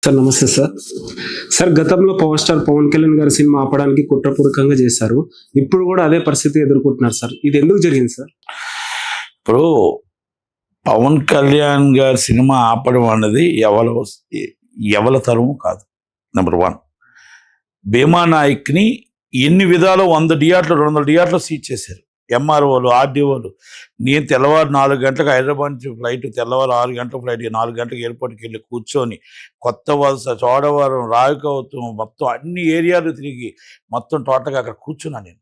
Sir నమస్తే sir. Sir గతంలో power star Pawan Kalyan గారి సినిమా ఆపడానికి కుట్రపూరితంగా చేశారు. ఇప్పుడు కూడా అదే పరిస్థితి ఎదుర్కొంటున్నారు సార్. ఇది ఎందుకు జరిగింది సార్? ఇప్పుడు పవన్ కళ్యాణ్ గారి సినిమా ఆపడం అన్నది ఎవల తరము కాదు. నెంబర్ 1, భీమా నాయక్ని ఎన్ని విధాలు 100 థియేటర్లు 200 థియేటర్లు సీజ్ చేశారు. ఎంఆర్ఓలు, ఆర్డీఓలు. నేను తెల్లవారు 4 గంటలకు హైదరాబాద్ నుంచి ఫ్లైట్, తెల్లవారు 6 గంటల ఫ్లైట్, 4 గంటలకు ఎయిర్పోర్ట్కి వెళ్ళి కూర్చొని కొత్త వలస, చోడవరం, రావికవతం మొత్తం అన్ని ఏరియాలు తిరిగి మొత్తం టోటల్గా అక్కడ కూర్చున్నాను. నేను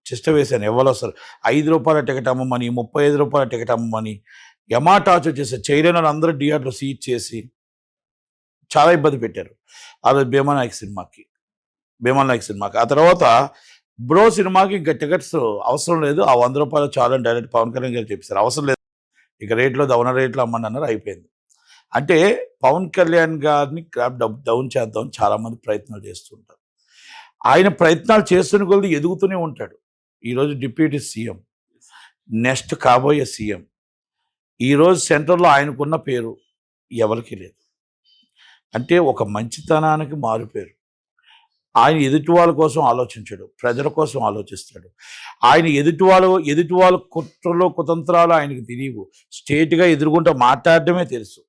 చెష్ట వేశాను. ఎవరు వస్తారు 5 రూపాయల టికెట్ అమ్మమని, 35 రూపాయల టికెట్ అమ్మమని ఎమాటాచ్ వచ్చేసి చైర్మన్ అందరూ థియేటర్లు సీజ్ చేసి చాలా ఇబ్బంది పెట్టారు. ఆ రోజు భీమా నాయక్ సినిమాకి. ఆ తర్వాత బ్రో సినిమాకి ఇంకా టికెట్స్ అవసరం లేదు, ఆ 100 రూపాయలు చాలని డైరెక్ట్ పవన్ కళ్యాణ్ గారు చెప్పారు. అవసరం లేదు, ఇక రేట్లో దవన రేట్లో అమ్మని అన్నారు, అయిపోయింది. అంటే పవన్ కళ్యాణ్ గారిని డౌన్ చేద్దాం చాలామంది ప్రయత్నాలు చేస్తుంటారు. ఆయన ప్రయత్నాలు చేస్తున్న కొద్ది ఎదుగుతూనే ఉంటాడు. ఈరోజు డిప్యూటీ సీఎం, నెక్స్ట్ కాబోయే సీఎం. ఈరోజు సెంటర్లో ఆయనకున్న పేరు ఎవరికి లేదు. అంటే ఒక మంచితనానికి మారుపేరు. ఆయన ఎదుటి వాళ్ళ కోసం ఆలోచించాడు, ప్రజల కోసం ఆలోచిస్తాడు. ఆయన ఎదుటి వాళ్ళ కుట్రలు కుతంత్రాలు ఆయనకు తెలియవు. స్ట్రేట్గా ఎదురుగుంటూ మాట్లాడటమే తెలుసు.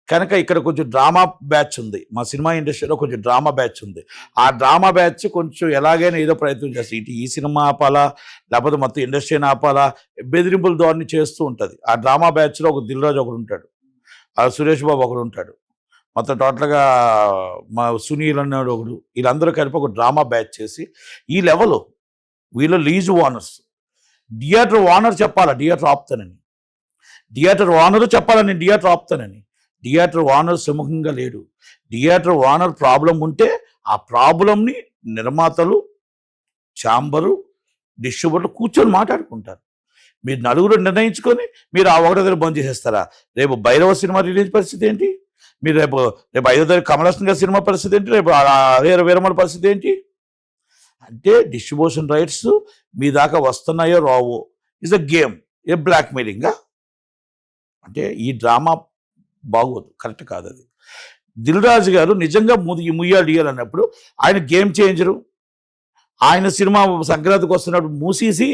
కనుక ఇక్కడ కొంచెం డ్రామా బ్యాచ్ ఉంది. మా సినిమా ఇండస్ట్రీలో కొంచెం డ్రామా బ్యాచ్ ఉంది. ఆ డ్రామా బ్యాచ్ కొంచెం ఎలాగైనా ఏదో ప్రయత్నం చేస్తుంది. ఇటు ఈ సినిమా ఆపాలా, లేకపోతే మొత్తం ఇండస్ట్రీని ఆపాలా, బెదిరింపుల ధోరణి చేస్తూ ఉంటుంది. ఆ డ్రామా బ్యాచ్లో ఒక దిల్ రాజు ఒకడు ఉంటాడు, ఆ సురేష్ బాబు ఒకడు ఉంటాడు, మొత్తం టోటల్గా మా సునీల్ అన్నాడు ఒకడు. వీళ్ళందరూ కలిపి ఒక డ్రామా బ్యాచ్ చేసి ఈ లెవెల్ వీళ్ళు లీజ్ ఓనర్స్. థియేటర్ ఓనర్ చెప్పాలా థియేటర్ ఆపుతానని, థియేటర్ ఓనరు చెప్పాలని థియేటర్ ఆపుతానని. థియేటర్ ఓనర్ సుముఖంగా లేడు. థియేటర్ ఓనర్ ప్రాబ్లం ఉంటే ఆ ప్రాబ్లంని నిర్మాతలు, ఛాంబరు, డిస్ట్రిబ్యూటర్లు కూర్చొని మాట్లాడుకుంటారు. మీరు నలుగురు నిర్ణయించుకొని మీరు ఆ 1వ తేదీ బంద్ చేసేస్తారా? రేపు భైరవ సినిమా రిలీజ్ పరిస్థితి ఏంటి? మీరు రేపు 5వ తేదీ కమల్ హాసన్ గారి సినిమా పరిస్థితి ఏంటి? రేపు వీరమల పరిస్థితి ఏంటి? అంటే డిస్ట్రిబ్యూషన్ రైట్స్ మీ దాకా వస్తున్నాయో రావో ఇస్ అ గేమ్, ఏ బ్లాక్ మెయిలింగా. అంటే ఈ డ్రామా బాగోదు, కరెక్ట్ కాదు అది. దిల్ రాజు గారు నిజంగా ముయ్యాలి అన్నప్పుడు ఆయన గేమ్ చేంజరు. ఆయన సినిమా సంక్రాంతికి వస్తున్నప్పుడు మూసేసి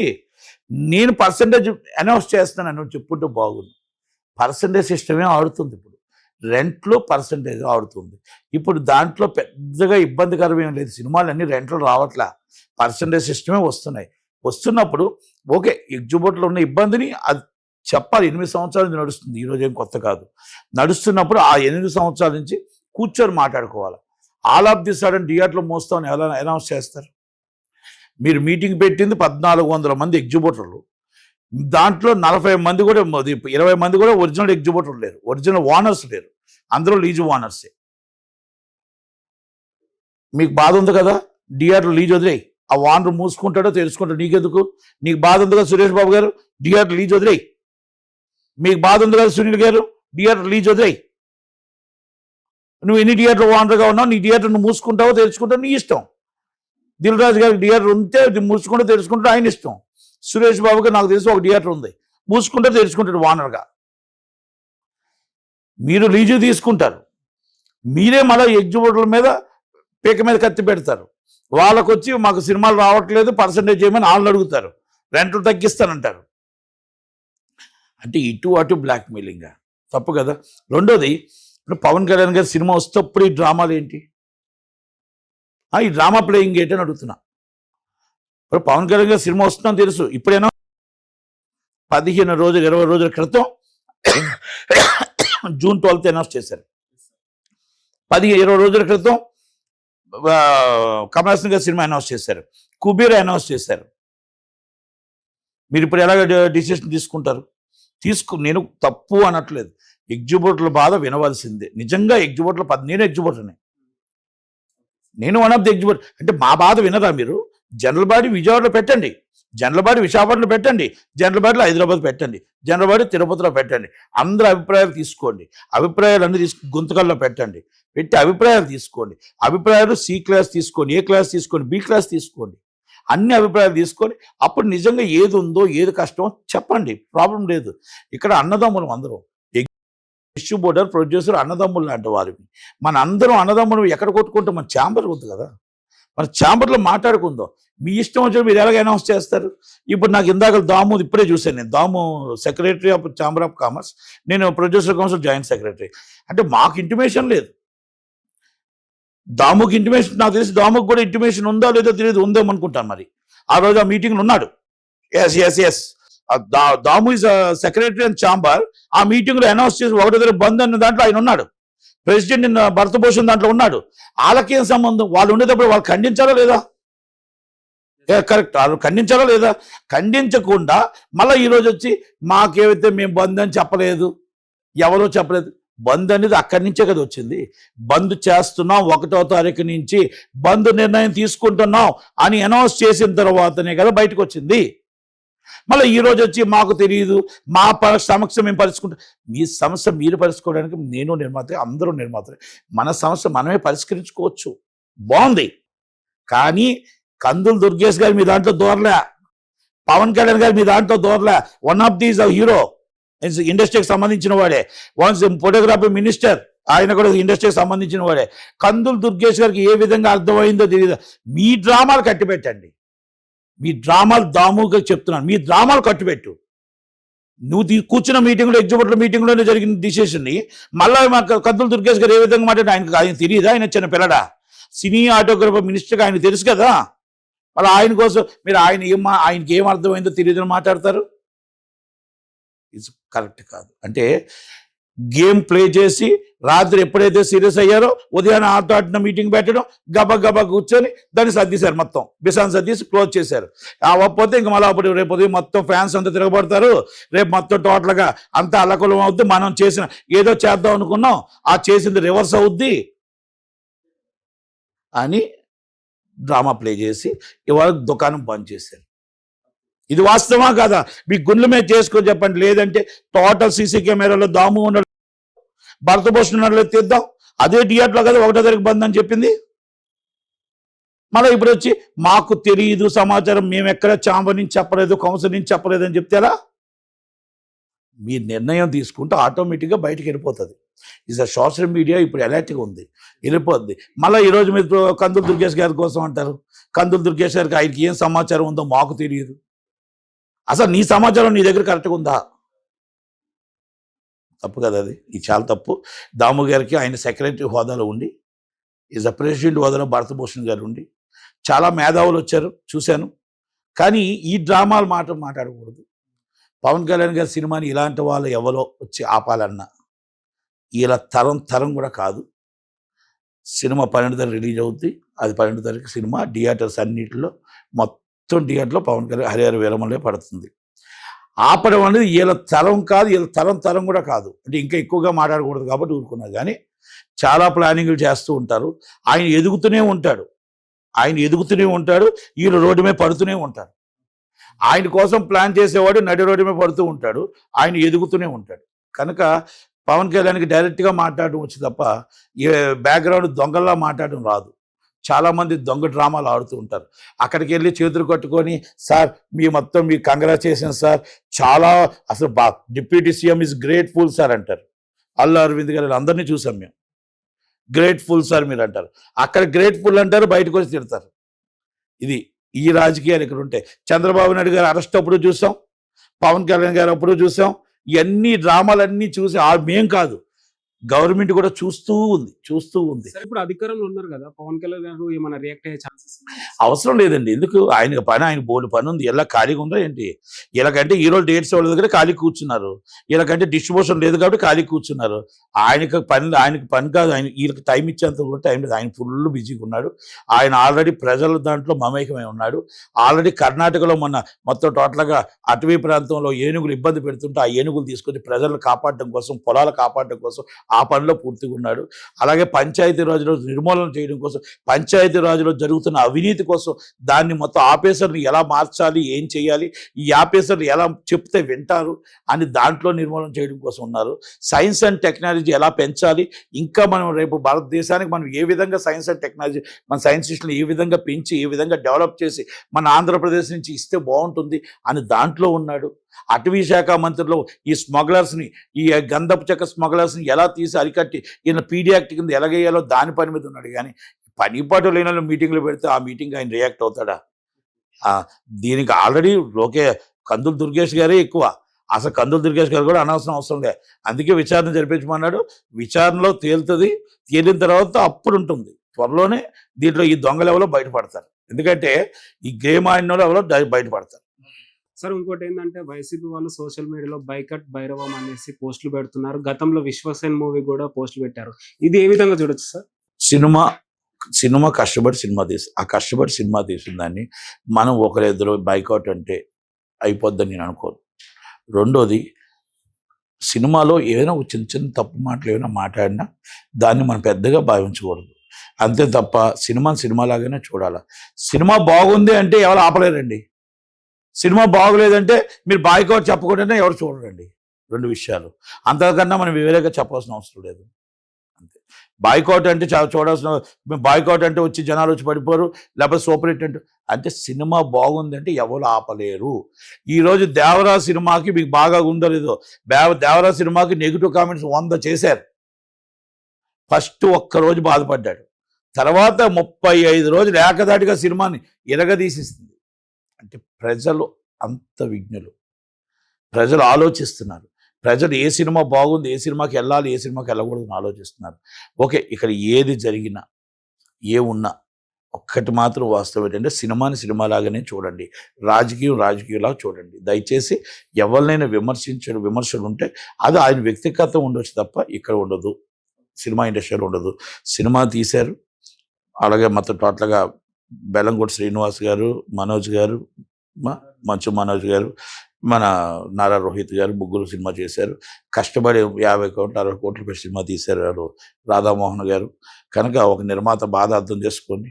నేను పర్సంటేజ్ అనౌన్స్ చేస్తానని చెప్పుకుంటూ బాగుంది. పర్సంటేజ్ సిస్టమే ఆడుతుంది. ఇప్పుడు రెంట్లో పర్సంటేజ్ ఆడుతుంది. ఇప్పుడు దాంట్లో పెద్దగా ఇబ్బందికరం ఏం లేదు. సినిమాలు అన్నీ రెంట్లో రావట్లా, పర్సంటేజ్ సిస్టమే వస్తున్నప్పుడు ఓకే, ఎగ్జిబిట్లో ఉన్న ఇబ్బందిని అది చెప్పాలి. 8 సంవత్సరాల నుంచి నడుస్తుంది, ఈరోజు ఏం కొత్త కాదు. నడుస్తున్నప్పుడు ఆ 8 సంవత్సరాల నుంచి కూర్చొని మాట్లాడుకోవాలి. ఆల్ ఆఫ్ ది సడన్ థియేటర్లో మోస్తామని ఎలా అనౌన్స్ చేస్తారు? మీరు మీటింగ్ పెట్టింది 1400 మంది ఎగ్జిబిటర్లు. దాంట్లో 40 మంది కూడా 20 మంది కూడా ఒరిజినల్ ఎగ్జిబిటర్ లేరు, ఒరిజినల్ ఓనర్స్ లేరు, అందరూ లీజ్ ఓనర్సే. మీకు బాధ ఉంది కదా, థియేటర్ లీజ్ వదిలేయి, ఆ ఓనర్ మూసుకుంటాడో తెలుసుకుంటాడో నీకెందుకు? నీకు బాధ ఉంది కదా సురేష్ బాబు గారు, థియేటర్ లీజ్ వదిలేయి. మీకు బాధ ఉంది కదా సునీల్ గారు, థియేటర్ లీజ్ వదిలేయి. నువ్వు ఎన్ని థియేటర్ ఓనర్గా ఉన్నావు, నీ థియేటర్ నువ్వు మూసుకుంటావో తెలుసుకుంటావు, నీ ఇష్టం. దిల్ రాజు గారికి థియేటర్ ఉంటే మూసుకుంటూ తెలుసుకుంటూ ఆయన ఇష్టం. సురేష్ బాబుకి నాకు తెలిసి ఒక థియేటర్ ఉంది, మూసుకుంటే తెలుసుకుంటాడు ఓనర్గా. మీరు లీజు తీసుకుంటారు, మీరే మళ్ళీ ఎగ్జిబిటర్ల మీద పీక మీద కత్తి పెడతారు. వాళ్ళకు వచ్చి మాకు సినిమాలు రావట్లేదు పర్సంటేజ్ చేయమని వాళ్ళని అడుగుతారు, రెంట్లు తగ్గిస్తానంటారు. అంటే ఇటు అటు బ్లాక్ మెయిలింగ్గా, తప్పు కదా. రెండోది, ఇప్పుడు పవన్ కళ్యాణ్ గారి సినిమా వస్తేప్పుడు ఈ డ్రామాలు ఏంటి? ఈ డ్రామా ప్లేయింగ్ ఏంటి అని అడుగుతున్నా. ఇప్పుడు పవన్ కళ్యాణ్ గారి సినిమా వస్తుందని తెలుసు. ఇప్పుడేనా 15 రోజులు 20 రోజుల క్రితం జూన్ 12th అనౌన్స్ చేశారు. 20 రోజుల క్రితం కమల్ హాసన్ గారి సినిమా అనౌన్స్ చేశారు, కుబేర్ అనౌన్స్ చేశారు. మీరు ఇప్పుడు ఎలాగ డిసిషన్ తీసుకుంటారు? నేను తప్పు అనట్లేదు, ఎగ్జిబిటర్ల బాధ వినవలసిందే. నిజంగా ఎగ్జిబిటర్ల నేను ఎగ్జిబిటర్ని, నేను వన్ ఆఫ్ ది ఎగ్జిబిటర్. అంటే మా బాధ వినరా మీరు? జనరల్ బాడీ విజయవాడలో పెట్టండి, జనరల్ బాడీ విశాఖపట్నంలో పెట్టండి, జనరల్ బాడీలో హైదరాబాద్ పెట్టండి, జనరల్ బాడీ తిరుపతిలో పెట్టండి. అందరి అభిప్రాయాలు తీసుకోండి, అభిప్రాయాలు అన్నీ గుంతకల్లో పెట్టి అభిప్రాయాలు తీసుకోండి. అభిప్రాయాలు C క్లాస్ తీసుకోండి, A క్లాస్ తీసుకోండి, B క్లాస్ తీసుకోండి. అన్ని అభిప్రాయాలు తీసుకొని అప్పుడు నిజంగా ఏది ఉందో ఏది కష్టమో చెప్పండి, ప్రాబ్లం లేదు. ఇక్కడ అన్నదమ్ములం అందరం. డిస్ట్రిబ్యూటర్, ప్రొడ్యూసర్ అన్నదమ్ములు లాంటి వారివి. మన అందరం అన్నదమ్ములు ఎక్కడ కొట్టుకుంటే మన ఛాంబర్ ఉంది కదా, మన ఛాంబర్లో మాట్లాడుకుందాం. మీ ఇష్టం వచ్చిన మీరు ఎలాగ అనౌన్స్ చేస్తారు? ఇప్పుడు నాకు ఇందాక దాము ఇప్పుడే చూశాను, నేను Damu secretary of chamber of commerce, నేను ప్రొడ్యూసర్ కౌన్సిల్ జాయింట్ సెక్రటరీ. అంటే మాకు ఇంటిమేషన్ లేదు, దాముకి ఇంటిమేషన్, నాకు తెలిసి దాముకు కూడా ఇంటిమేషన్ ఉందా లేదో తెలియదు, ఉందేమనుకుంటాను. మరి ఆ రోజు ఆ మీటింగ్లో ఉన్నాడు. S Damu is secretary and chamber. ఆ మీటింగ్లో అనౌన్స్ చేసి 1వ తారీఖు బంద్ అన్న దాంట్లో ఆయన ఉన్నాడు, ప్రెసిడెంట్ భరతభూషణ్ దాంట్లో ఉన్నాడు. వాళ్ళకేం సంబంధం? వాళ్ళు ఉండేటప్పుడు వాళ్ళు ఖండించాలా లేదా? కరెక్ట్, వాళ్ళు ఖండించాలా లేదా? ఖండించకుండా మళ్ళీ ఈరోజు వచ్చి మాకేవైతే మేము బంద్ అని చెప్పలేదు, ఎవరో చెప్పలేదు. బంద్ అనేది అక్కడి నుంచే కదా వచ్చింది. బంద్ చేస్తున్నాం 1వ తారీఖు నుంచి బంద్ నిర్ణయం తీసుకుంటున్నాం అని అనౌన్స్ చేసిన తర్వాతనే కదా బయటకు వచ్చింది. మళ్ళీ ఈరోజు వచ్చి మాకు తెలియదు, మా సమస్య మేము పరిష్కరించుకుంటాం. మీ సమస్య మీరు పరిష్కరించుకోవడానికి నేను నిర్మాత, అందరూ నిర్మాతలే. మన సమస్య మనమే పరిష్కరించుకోవచ్చు, బాగుంది. కానీ కందులు దుర్గేష్ గారు మీ దాంట్లో దూరలే, పవన్ కళ్యాణ్ గారు మీ దాంట్లో దూరలే. వన్ ఆఫ్ దీస్ హీరో, ఇండస్ట్రీకి సంబంధించిన వాడే. వన్స్ ఫోటోగ్రఫీ మినిస్టర్, ఆయన కూడా ఇండస్ట్రీకి సంబంధించిన వాడే. కందులు దుర్గేష్ గారికి ఏ విధంగా అర్థమైందో తెలియదు. మీ డ్రామాలు కట్టిపెట్టండి, మీ డ్రామాలు దాముగా చెప్తున్నాను, మీ డ్రామాలు కట్టిపెట్టు. నువ్వు కూర్చున్న మీటింగ్లో, ఎగ్జిక్యూటివ్ మీటింగ్లోనే జరిగిన డిసిషన్ని మళ్ళీ కందులు దుర్గేష్ గారు ఏ విధంగా మాట్లాడి ఆయన తెలియదా? ఆయన చిన్న పిల్లడా? సినీ ఆటోగ్రఫీ మినిస్టర్గా ఆయన తెలుసు కదా. మళ్ళీ ఆయన కోసం మీరు ఆయనకి ఏం అర్థమైందో తెలియదని మాట్లాడతారు. ఇది కరెక్ట్ కాదు. అంటే గేమ్ ప్లే చేసి రాత్రి ఎప్పుడైతే సీరియస్ అయ్యారో ఉదయాన్నే ఆడిన మీటింగ్ పెట్టడం, గబా కూర్చొని దాన్ని సర్దీశారు, మొత్తం బిసాన్ సర్దీసి క్లోజ్ చేశారు. అవ్వకపోతే ఇంక మళ్ళీ అప్పుడు రేపు ఉదయం మొత్తం ఫ్యాన్స్ అంతా తిరగబడతారు, రేపు మొత్తం టోటల్గా అంతా అల్లకొలం అవుద్ది. మనం చేసిన ఏదో చేద్దాం అనుకున్నాం, ఆ చేసింది రివర్స్ అవుద్ది అని డ్రామా ప్లే చేసి ఇవాళ దుకాణం బంద్ చేశారు. ఇది వాస్తవా కాదా? మీ గుండెల మీద చేసుకొని చెప్పండి. లేదంటే టోటల్ సీసీ కెమెరాలో దాము ఉన్నాడు, భరతభూషణ్ ఉన్నాడు, తీద్దాం. అదే థియేటర్లో కదా 1వ తారీఖు బంద్ అని చెప్పింది. మళ్ళీ ఇప్పుడు వచ్చి మాకు తెలియదు సమాచారం, మేము ఎక్కడ ఛాంబర్ నుంచి చెప్పలేదు, కౌన్సిల్ నుంచి చెప్పలేదు అని చెప్తారా? మీ నిర్ణయం తీసుకుంటే ఆటోమేటిక్గా బయటకు వెళ్ళిపోతుంది. ఇస్ సోషల్ మీడియా ఇప్పుడు ఎలర్ట్గా ఉంది, వెళ్ళిపోద్ది. మళ్ళీ ఈరోజు మీరు కందులు దుర్గేష్ గారి కోసం అంటారు. కందులు దుర్గేష్ గారికి ఆయనకి ఏం సమాచారం ఉందో మాకు తెలియదు. అసలు నీ సమాచారం నీ దగ్గర కరెక్ట్గా ఉందా? తప్పు కదా అది, ఇది చాలా తప్పు. దాము గారికి ఆయన సెక్రటరీ హోదాలో ఉండి, ఈజ్ అ ప్రెసిడెంట్ హోదాలో భరతభూషణ్ గారు ఉండి, చాలా మేధావులు వచ్చారు చూశాను. కానీ ఈ డ్రామాలు మాట్లాడకూడదు. పవన్ కళ్యాణ్ గారి సినిమాని ఇలాంటి వాళ్ళు ఎవరో వచ్చి ఆపాలన్నా ఇలా తరం కూడా కాదు. సినిమా 12వ తారీఖు రిలీజ్ అవుద్ది. అది 12వ తారీఖు సినిమా థియేటర్స్ అన్నింటిలో, మొత్తం థియేటర్లో పవన్ కళ్యాణ్ హరిహర వీరమల్లే పడుతుంది. ఆపడం అనేది వీళ్ళ తరం కాదు, వీళ్ళ తరం కూడా కాదు. అంటే ఇంకా ఎక్కువగా మాట్లాడకూడదు కాబట్టి ఊరుకున్నారు. కానీ చాలా ప్లానింగ్లు చేస్తూ ఉంటారు. ఆయన ఎదుగుతూనే ఉంటాడు, వీళ్ళు రోడ్డు మీద పడుతూనే ఉంటారు. ఆయన కోసం ప్లాన్ చేసేవాడు నడి రోడ్డు మీద పడుతూ ఉంటాడు, ఆయన ఎదుగుతూనే ఉంటాడు. కనుక పవన్ కళ్యాణ్కి డైరెక్ట్గా మాట్లాడడం వచ్చి తప్ప బ్యాక్గ్రౌండ్ దొంగల్లా మాట్లాడడం రాదు. చాలామంది దొంగ డ్రామాలు ఆడుతూ ఉంటారు. అక్కడికి వెళ్ళి చేతులు కట్టుకొని, సార్ మీ కంగ్రాచులేషన్ సార్, చాలా అసలు deputy CM is grateful sir అంటారు. అల్లు అరవింద్ గారు అందరినీ చూసాం మేము. గ్రేట్ఫుల్ సార్ మీరు అంటారు, అక్కడ గ్రేట్ఫుల్ అంటారు, బయటకు వచ్చి తిడతారు. ఇది ఈ రాజకీయాలు ఇక్కడ ఉంటాయి. చంద్రబాబు నాయుడు గారు అరెస్ట్ అప్పుడు చూసాం, పవన్ కళ్యాణ్ గారు అప్పుడు చూసాం. ఇవన్నీ డ్రామాలన్నీ చూసి మేం కాదు, గవర్నమెంట్ కూడా చూస్తూ ఉంది. ఇప్పుడు అధికారంలో ఉన్నారు కదా, పవన్ కళ్యాణ్ గారు ఏమైనా రియాక్ట్ అయ్యే ఛాన్సెస్ అవసరం లేదండి. ఎందుకు? ఆయన బోర్డు పని ఉంది. ఇలా ఖాళీగా ఉందా ఏంటి? ఇలాగంటే ఈరోజు డేట్స్ వాళ్ళ దగ్గర ఖాళీ కూర్చున్నారు, ఇలాగంటే డిస్ట్రిబ్యూషన్ లేదు కాబట్టి ఖాళీ కూర్చున్నారు. ఆయనకి పని కాదు, వీళ్ళకి టైం ఇచ్చేంత కూడా టైం లేదు. ఆయన ఫుల్ బిజీగా ఉన్నాడు. ఆయన ఆల్రెడీ ప్రజల దాంట్లో మమేకమై ఉన్నాడు. ఆల్రెడీ కర్ణాటకలో మొత్తం టోటల్గా అటవీ ప్రాంతంలో ఏనుగులు ఇబ్బంది పెడుతుంటే ఆ ఏనుగులు తీసుకొచ్చి ప్రజలను కాపాడడం కోసం, పొలాలు కాపాడడం కోసం ఆ పనిలో పూర్తిగా ఉన్నాడు. అలాగే పంచాయతీ రాజులో నిర్మూలన చేయడం కోసం, పంచాయతీ రాజులో జరుగుతున్న అవినీతి కోసం, దాన్ని మొత్తం ఆఫీసర్ని ఎలా మార్చాలి, ఏం చేయాలి, ఈ ఆఫీసర్లు ఎలా చెప్తే వింటారు అని దాంట్లో నిర్మూలన చేయడం కోసం ఉన్నారు. సైన్స్ అండ్ టెక్నాలజీ ఎలా పెంచాలి, ఇంకా మనం రేపు భారతదేశానికి మనం ఏ విధంగా సైన్స్ అండ్ టెక్నాలజీ, మన సైన్సిస్టులు ఏ విధంగా పెంచి, ఏ విధంగా డెవలప్ చేసి మన ఆంధ్రప్రదేశ్ నుంచి ఇస్తే బాగుంటుంది అని దాంట్లో ఉన్నాడు. అటవీ శాఖ మంత్రిలో ఈ స్మగ్లర్స్ని, ఈ గంధపు చెక్క స్మగ్లర్స్ని ఎలా తీసి అరికట్టి ఈయన పీడీ యాక్ట్ కింద ఎలాగేయాలో దాని పని మీద ఉన్నాడు. కానీ పని పాటు లేని వాళ్ళు మీటింగ్లు పెడితే ఆ మీటింగ్ ఆయన రియాక్ట్ అవుతాడా? ఆ, దీనికి ఆల్రెడీ కందులు దుర్గేష్ గారే ఎక్కువ. అసలు కందులు దుర్గేష్ గారు కూడా అనవసరం అవసరం లే. అందుకే విచారణ జరిపించమన్నాడు. విచారణలో తేలుతుంది. తేలిన తర్వాత అప్పుడు ఉంటుంది. త్వరలోనే దీంట్లో ఈ దొంగలు ఎవరో బయటపడతారు. ఎందుకంటే ఈ గేమ్ ఆడిన వాళ్ళు ఎవరో బయటపడతారు. సార్ ఇంకోటి ఏంటంటే వైసీపీ వాళ్ళు సోషల్ మీడియాలో బైకట్ భైరవం అనేసి పోస్టులు పెడుతున్నారు. గతంలో విశ్వసేన్ మూవీ కూడా పోస్టులు పెట్టారు. ఇది ఏ విధంగా చూడొచ్చు సార్? సినిమా కష్టపడి సినిమా ఆ కష్టపడి సినిమా తీసిన దాన్ని మనం ఒకరిద్దరు బైకౌట్ అంటే అయిపోద్దని నేను అనుకోను. రెండోది, సినిమాలో ఏదైనా ఒక చిన్న చిన్న తప్పు మాటలు ఏమైనా మాట్లాడినా దాన్ని మనం పెద్దగా భావించకూడదు. అంతే తప్ప సినిమాలాగానే చూడాలి. సినిమా బాగుంది అంటే ఎవరు ఆపలేరండి. సినిమా బాగోలేదంటే మీరు బాయ్కౌట్ చెప్పకుండానే ఎవరు చూడరండి. 2 విషయాలు. అంతకన్నా మనం వేరేగా చెప్పాల్సిన అవసరం లేదు. అంతే. బాయ్కౌట్ అంటే చూడాల్సిన, బాయ్కౌట్ అంటే వచ్చి జనాలు వచ్చి పడిపోరు, లేకపోతే సూపర్ హిట్ అంటే సినిమా బాగుందంటే ఎవరు ఆపలేరు. ఈరోజు దేవరా సినిమాకి మీకు బాగా ఉందో లేదో, దేవరా సినిమాకి నెగిటివ్ కామెంట్స్ 100 చేశారు. ఫస్ట్ ఒక్కరోజు బాధపడ్డాడు. తర్వాత 35 రోజులు ఏకదాటిగా సినిమాని ఇరగదీసిస్తుంది. అంటే ప్రజలు అంత విజ్ఞులు. ప్రజలు ఆలోచిస్తున్నారు. ప్రజలు ఏ సినిమా బాగుంది, ఏ సినిమాకి వెళ్ళాలి, ఏ సినిమాకి వెళ్ళకూడదని ఆలోచిస్తున్నారు. ఓకే, ఇక్కడ ఏది జరిగినా ఉన్నా ఒక్కటి మాత్రం వాస్తవం ఏంటంటే సినిమాలాగానే చూడండి, రాజకీయంలాగా చూడండి. దయచేసి ఎవరినైనా విమర్శలు ఉంటే అది ఆయన వ్యక్తిగత ఉండొచ్చు తప్ప ఇక్కడ ఉండదు, సినిమా ఇండస్ట్రీలో ఉండదు. సినిమా తీశారు, అలాగే మొత్తం టోటల్గా బెల్లంకొండ శ్రీనివాస్ గారు, మనోజ్ గారు, మంచు మనోజ్ గారు, మన నారా రోహిత్ గారు ముగ్గురు సినిమా చేశారు. కష్టపడి 50 కోట్లు 60 కోట్లు పెట్టి సినిమా తీశారు వాళ్ళు, రాధామోహన్ గారు. కనుక ఒక నిర్మాత బాధ అర్థం చేసుకోండి,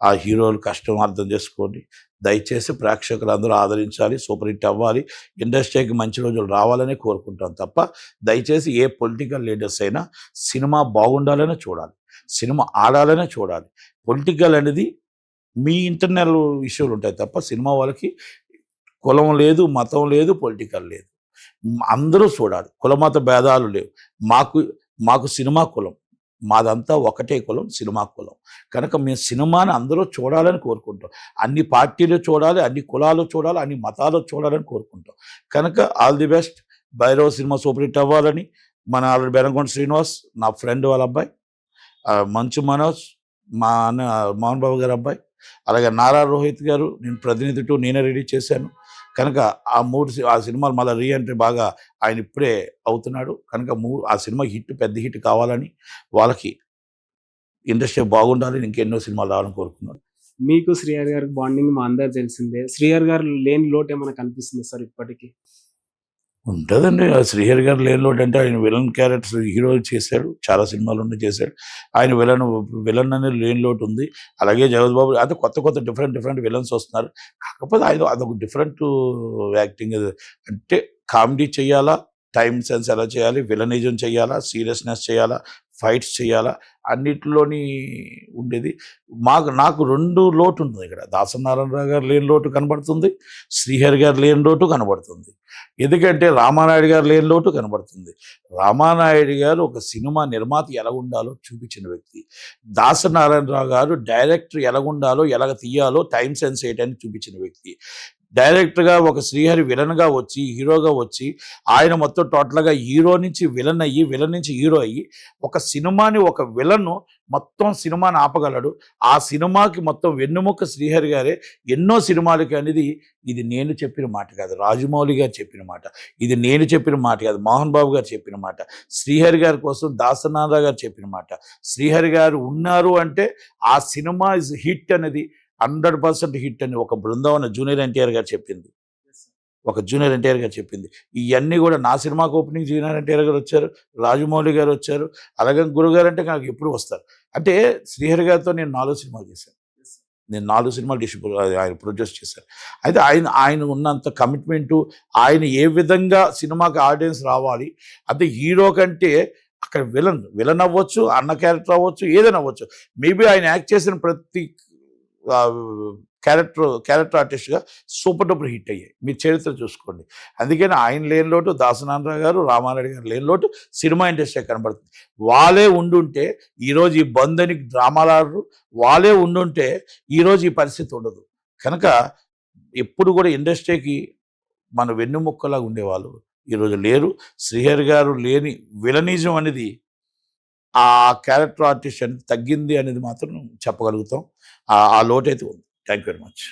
ఆ హీరోలు కష్టం అర్థం చేసుకోండి. దయచేసి ప్రేక్షకులందరూ ఆదరించాలి, సూపర్ హిట్ అవ్వాలి, ఇండస్ట్రీకి మంచి రోజులు రావాలని కోరుకుంటాం తప్ప దయచేసి ఏ పొలిటికల్ లీడర్స్ అయినా సినిమా బాగుండాలనే చూడాలి, సినిమా ఆడాలనే చూడాలి. పొలిటికల్ అనేది మీ ఇంటర్నల్ ఇష్యూలు ఉంటాయి తప్ప సినిమా వాళ్ళకి కులం లేదు, మతం లేదు, పొలిటికల్ లేదు. అందరూ చూడాలి, కులమత భేదాలు లేవు. మాకు సినిమా కులం, మాదంతా ఒకటే కులం, సినిమా కులం. కనుక మేము సినిమాని అందరూ చూడాలని కోరుకుంటాం. అన్ని పార్టీలు చూడాలి, అన్ని కులాలు చూడాలి, అన్ని మతాలు చూడాలని కోరుకుంటాం. కనుక all the best. Bhairava cinema super hit అవ్వాలని మన బెల్లంకొండ శ్రీనివాస్, నా ఫ్రెండ్ వాళ్ళ అబ్బాయి, మంచు మనోజ్, మా అన్న మోహన్ బాబు గారు అబ్బాయి, అలాగే నారా రోహిత్ గారు, నేను ప్రతినిధి 2 నేనే రెడీ చేశాను. కనుక ఆ సినిమాలు మళ్ళీ రీఎంట్రీ బాగా ఆయన ఇప్పుడే అవుతున్నాడు. కనుక ఆ సినిమా పెద్ద హిట్ కావాలని, వాళ్ళకి ఇండస్ట్రీ బాగుండాలని ఇంకెన్నో సినిమాలు రావాలని కోరుకున్నాను. మీకు శ్రీహరి గారికి బాండింగ్ మా అందరు తెలిసిందే. శ్రీహరి గారు లేని లోటు ఏమైనా కనిపిస్తుంది సార్ ఇప్పటికీ? ఉంటుందండి. శ్రీహరి గారు లేని లోటు అంటే ఆయన విలన్ క్యారెక్టర్స్ హీరో చేశాడు, చాలా సినిమాలు చేశాడు. ఆయన విలన్ అనేది లేని లోటు ఉంది. అలాగే జగత్ బాబు, అంటే కొత్త డిఫరెంట్ విలన్స్ వస్తున్నారు. కాకపోతే ఆయన అదొక డిఫరెంట్ యాక్టింగ్. అంటే కామెడీ చేయాలా, టైం సెన్స్ ఎలా చేయాలి, విలనిజం చేయాలా, సీరియస్నెస్ చేయాలా, ఫైట్స్ చేయాలా, అన్నిటిలోని ఉండేది. నాకు 2 లోటు ఉంటుంది ఇక్కడ. దాసనారాయణరావు గారు లేని లోటు కనబడుతుంది, శ్రీహరి గారు లేని లోటు కనబడుతుంది. ఎందుకంటే రామానాయుడు గారు లేని లోటు కనబడుతుంది. రామానాయుడు గారు ఒక సినిమా నిర్మాత ఎలా ఉండాలో చూపించిన వ్యక్తి. దాసనారాయణరావు గారు డైరెక్టర్ ఎలాగుండాలో, ఎలాగ తీయాలో టైం సెన్స్ ఏంటని చూపించిన వ్యక్తి. డైరెక్టర్గా ఒక శ్రీహరి విలన్గా వచ్చి, హీరోగా వచ్చి, ఆయన మొత్తం టోటల్గా హీరో నుంచి విలన్ అయ్యి, విలన్ నుంచి హీరో అయ్యి, ఒక సినిమాని, ఒక విలన్ మొత్తం సినిమాని ఆపగలడు. ఆ సినిమాకి మొత్తం వెన్నుముక్క శ్రీహరి గారే. ఎన్నో సినిమాలకి అనేది ఇది నేను చెప్పిన మాట కాదు, రాజమౌళి గారు చెప్పిన మాట. ఇది నేను చెప్పిన మాట కాదు, మోహన్ బాబు గారు చెప్పిన మాట. శ్రీహరి గారి కోసం దాసనారాయణ గారు చెప్పిన మాట. శ్రీహరి గారు ఉన్నారు అంటే ఆ సినిమా ఇస్ హిట్ అనేది 100% హిట్ అని ఒక బృందావన జూనియర్ ఎన్టీఆర్ గారు చెప్పింది. ఇవన్నీ కూడా నా సినిమాకి ఓపెనింగ్ జూనియర్ ఎన్టీఆర్ గారు వచ్చారు, రాజమౌళి గారు వచ్చారు, అలాగే గురుగారు అంటే నాకు ఎప్పుడు వస్తారు. అంటే శ్రీహరి గారితో నేను 4 సినిమాలు చేశాను. నేను 4 సినిమాలు ఆయన ప్రొడ్యూస్ చేశాను. అయితే ఆయన ఉన్నంత కమిట్మెంటు, ఆయన ఏ విధంగా సినిమాకి ఆడియన్స్ రావాలి, అంటే హీరో కంటే అక్కడ విలన్ అవ్వచ్చు, అన్న క్యారెక్టర్ అవ్వచ్చు, ఏదైనా అవ్వచ్చు. మేబీ ఆయన యాక్ట్ చేసిన ప్రతి క్యారెక్టర్ ఆర్టిస్ట్గా సూపర్ డూపర్ హిట్ అయ్యాయి. మీ చరిత్ర చూసుకోండి. అందుకని ఆయన లేని లోటు దాసనారాయణ గారు, రామారెడ్డి గారు లేని లోటు సినిమా ఇండస్ట్రీ కనబడుతుంది. వాళ్ళే ఉండుంటే ఈరోజు ఈ బంద్ అని డ్రామాలు ఆడరు, వాళ్ళే ఉండుంటే ఈరోజు ఈ పరిస్థితి ఉండదు. కనుక ఎప్పుడు కూడా ఇండస్ట్రీకి మన వెన్నుముక్కలాగా ఉండేవాళ్ళు ఈరోజు లేరు. శ్రీహరి గారు లేని విలనిజం అనేది, ఆ క్యారెక్టర్ ఆర్టిస్ట్ అనేది తగ్గింది అనేది మాత్రం చెప్పగలుగుతాం. ఆ లోటు అయితే ఉంది. Thank you very much.